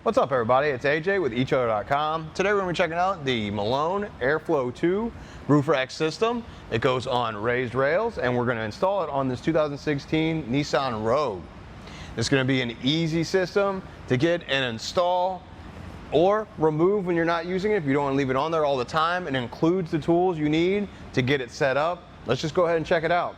What's up, everybody? It's AJ with etrailer.com. Today we're going to be checking out the Malone Airflow 2 roof rack system. It goes on raised rails, and we're going to install it on this 2016 Nissan Rogue. It's going to be an easy system to get and install or remove when you're not using it if you don't want to leave it on there all the time. It includes the tools you need to get it set up. Let's just go ahead and check it out.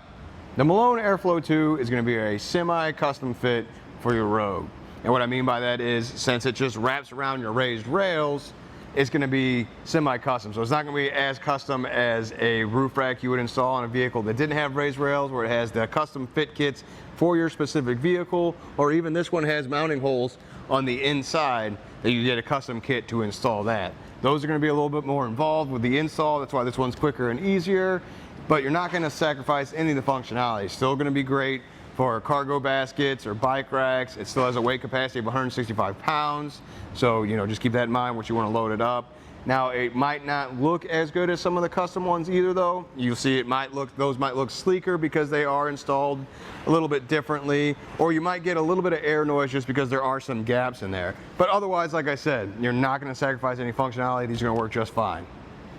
The Malone Airflow 2 is going to be a semi-custom fit for your Rogue. And what I mean by that is, since it just wraps around your raised rails, it's going to be semi-custom. So it's not going to be as custom as a roof rack you would install on a vehicle that didn't have raised rails, where it has the custom fit kits for your specific vehicle, or even this one has mounting holes on the inside that you get a custom kit to install that. Those are going to be a little bit more involved with the install. That's why this one's quicker and easier, but you're not going to sacrifice any of the functionality. It's still going to be great for cargo baskets or bike racks. It still has a weight capacity of 165 pounds. So, just keep that in mind when you want to load it up. Now, it might not look as good as some of the custom ones either, though. You'll see those might look sleeker because they are installed a little bit differently, or you might get a little bit of air noise just because there are some gaps in there. But otherwise, like I said, you're not going to sacrifice any functionality. These are going to work just fine.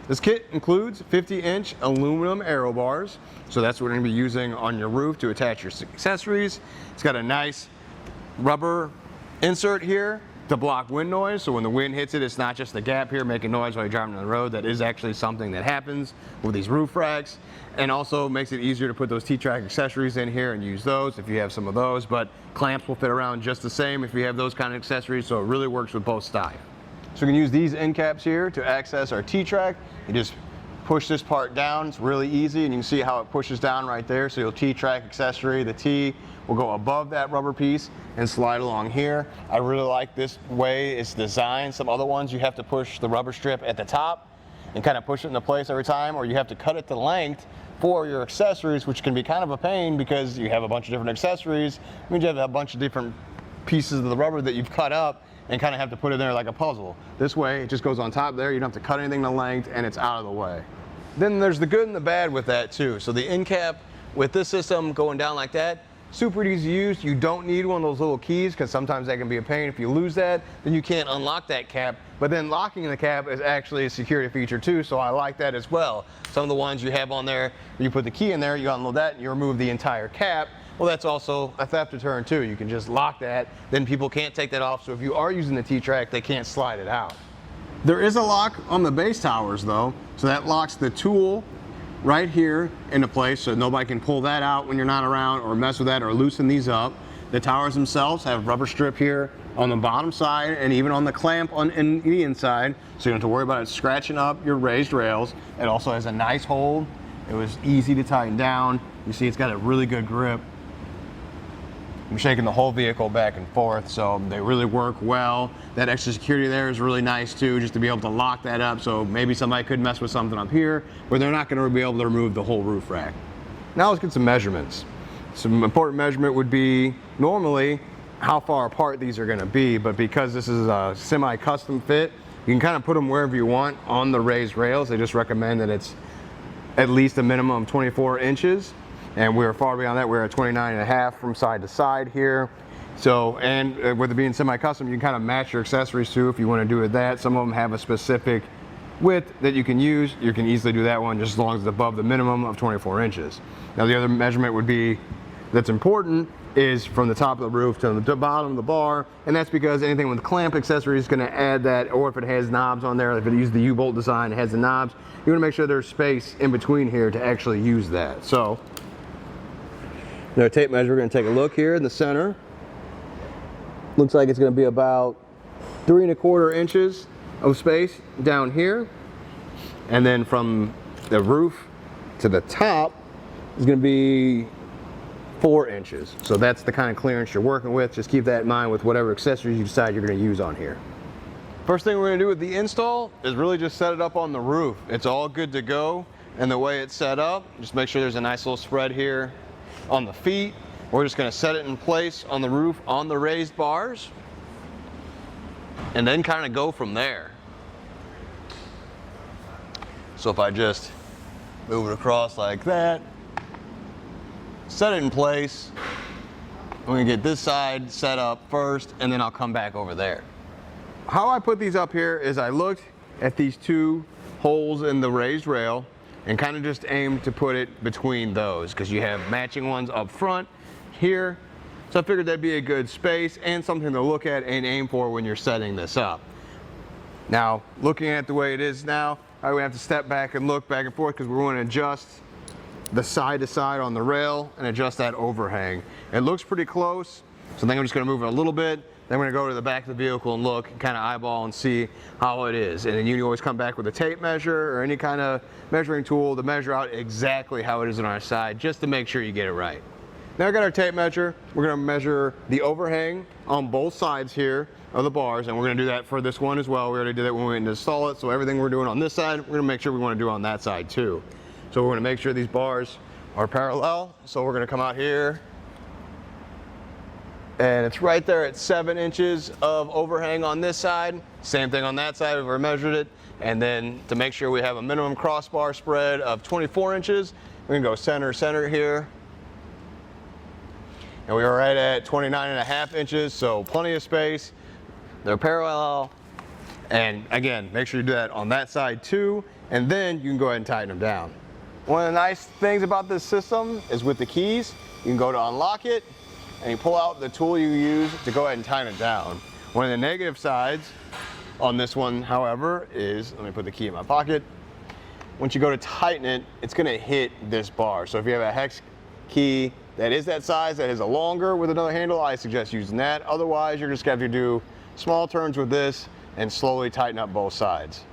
This kit includes 50-inch aluminum aero bars, so that's what we're going to be using on your roof to attach your accessories. It's got a nice rubber insert here to block wind noise, so when the wind hits it, it's not just the gap here making noise while you're driving on the road. That is actually something that happens with these roof racks, and also makes it easier to put those TTrack accessories in here and use those if you have some of those, but clamps will fit around just the same if you have those kind of accessories, so it really works with both styles. So we can use these end caps here to access our TTrack. You just push this part down. It's really easy, and you can see how it pushes down right there. So your TTrack accessory, the T, will go above that rubber piece and slide along here. I really like this way it's designed. Some other ones you have to push the rubber strip at the top and kind of push it into place every time, or you have to cut it to length for your accessories, which can be kind of a pain because you have a bunch of different accessories. It means you have a bunch of different pieces of the rubber that you've cut up and kind of have to put it there like a puzzle. This way, it just goes on top there. You don't have to cut anything to length, and it's out of the way. Then there's the good and the bad with that too. So the end cap with this system going down like that, super easy to use. You don't need one of those little keys because sometimes that can be a pain. If you lose that, then you can't unlock that cap. But then locking the cap is actually a security feature too, so I like that as well. Some of the ones you have on there, you put the key in there, you unload that, and you remove the entire cap. Well, that's also a theft deterrent too. You can just lock that, then people can't take that off. So if you are using the TTrack, they can't slide it out. There is a lock on the base towers though, so that locks the tool right here into place, so nobody can pull that out when you're not around or mess with that or loosen these up. The towers themselves have rubber strip here on the bottom side and even on the clamp on the inside, so you don't have to worry about it scratching up your raised rails. It also has a nice hold. It was easy to tighten down. You see it's got a really good grip. I'm shaking the whole vehicle back and forth, so they really work well. That extra security there is really nice too, just to be able to lock that up, so maybe somebody could mess with something up here where they're not going to be able to remove the whole roof rack. Now let's get some measurements. Some important measurement would be normally how far apart these are going to be, but because this is a semi-custom fit, you can kind of put them wherever you want on the raised rails. They just recommend that it's at least a minimum of 24 inches. And we're far beyond that. We're at 29.5 from side to side here. So, and with it being semi-custom, you can kind of match your accessories too if you want to do it that. Some of them have a specific width that you can use. You can easily do that one just as long as it's above the minimum of 24 inches. Now the other measurement would be that's important is from the top of the roof to the bottom of the bar, and that's because anything with clamp accessories is going to add that, or if it has knobs on there, if it uses the U-bolt design, it has the knobs, you want to make sure there's space in between here to actually use that. So our tape measure, we're going to take a look here in the center. Looks like it's going to be about 3¼ inches of space down here. And then from the roof to the top is going to be 4 inches. So that's the kind of clearance you're working with. Just keep that in mind with whatever accessories you decide you're going to use on here. First thing we're going to do with the install is really just set it up on the roof. It's all good to go. And the way it's set up, just make sure there's a nice little spread here on the feet. We're just going to set it in place on the roof on the raised bars and then kind of go from there. So if I just move it across like that, set it in place, I'm going to get this side set up first and then I'll come back over there. how I put these up here is I looked at these two holes in the raised rail and kind of just aimed to put it between those because you have matching ones up front here. So I figured that'd be a good space and something to look at and aim for when you're setting this up. Now, looking at the way it is now, I would have to step back and look back and forth because we're going to adjust the side to side on the rail and adjust that overhang. It looks pretty close, so I think I'm just going to move it a little bit. Then we're going to go to the back of the vehicle and look and kind of eyeball and see how it is. And then you can always come back with a tape measure or any kind of measuring tool to measure out exactly how it is on our side, just to make sure you get it right. Now I got our tape measure. We're going to measure the overhang on both sides here of the bars, and we're going to do that for this one as well. We already did that when we went to install it, so everything we're doing on this side, we're going to make sure we want to do on that side too. So we're going to make sure these bars are parallel. So we're going to come out here, and it's right there at 7 inches of overhang on this side. Same thing on that side, we've measured it. And then to make sure we have a minimum crossbar spread of 24 inches, we're going to go center here. And we are right at 29.5 inches, so plenty of space. They're parallel. And again, make sure you do that on that side too, and then you can go ahead and tighten them down. One of the nice things about this system is with the keys, you can go to unlock it, and you pull out the tool you use to go ahead and tighten it down. One of the negative sides on this one, however, is, let me put the key in my pocket. Once you go to tighten it, it's gonna hit this bar. So if you have a hex key that is that size, that is a longer with another handle, I suggest using that. Otherwise, you're just gonna have to do small turns with this and slowly tighten up both sides.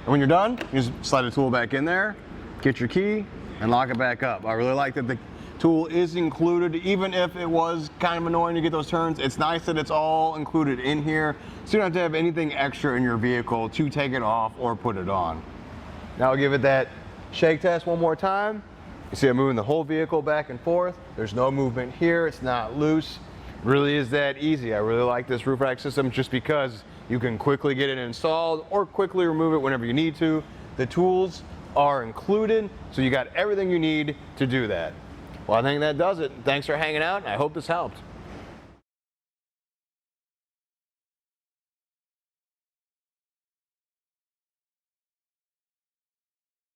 And when you're done, you just slide the tool back in there, get your key, and lock it back up. I really like that the tool is included, even if it was kind of annoying to get those turns. It's nice that it's all included in here, so you don't have to have anything extra in your vehicle to take it off or put it on. Now I'll give it that shake test one more time. You see I'm moving the whole vehicle back and forth. There's no movement here, it's not loose. It really is that easy. I really like this roof rack system just because you can quickly get it installed or quickly remove it whenever you need to. The tools are included, so you got everything you need to do that. Well, I think that does it. Thanks for hanging out, and I hope this helped.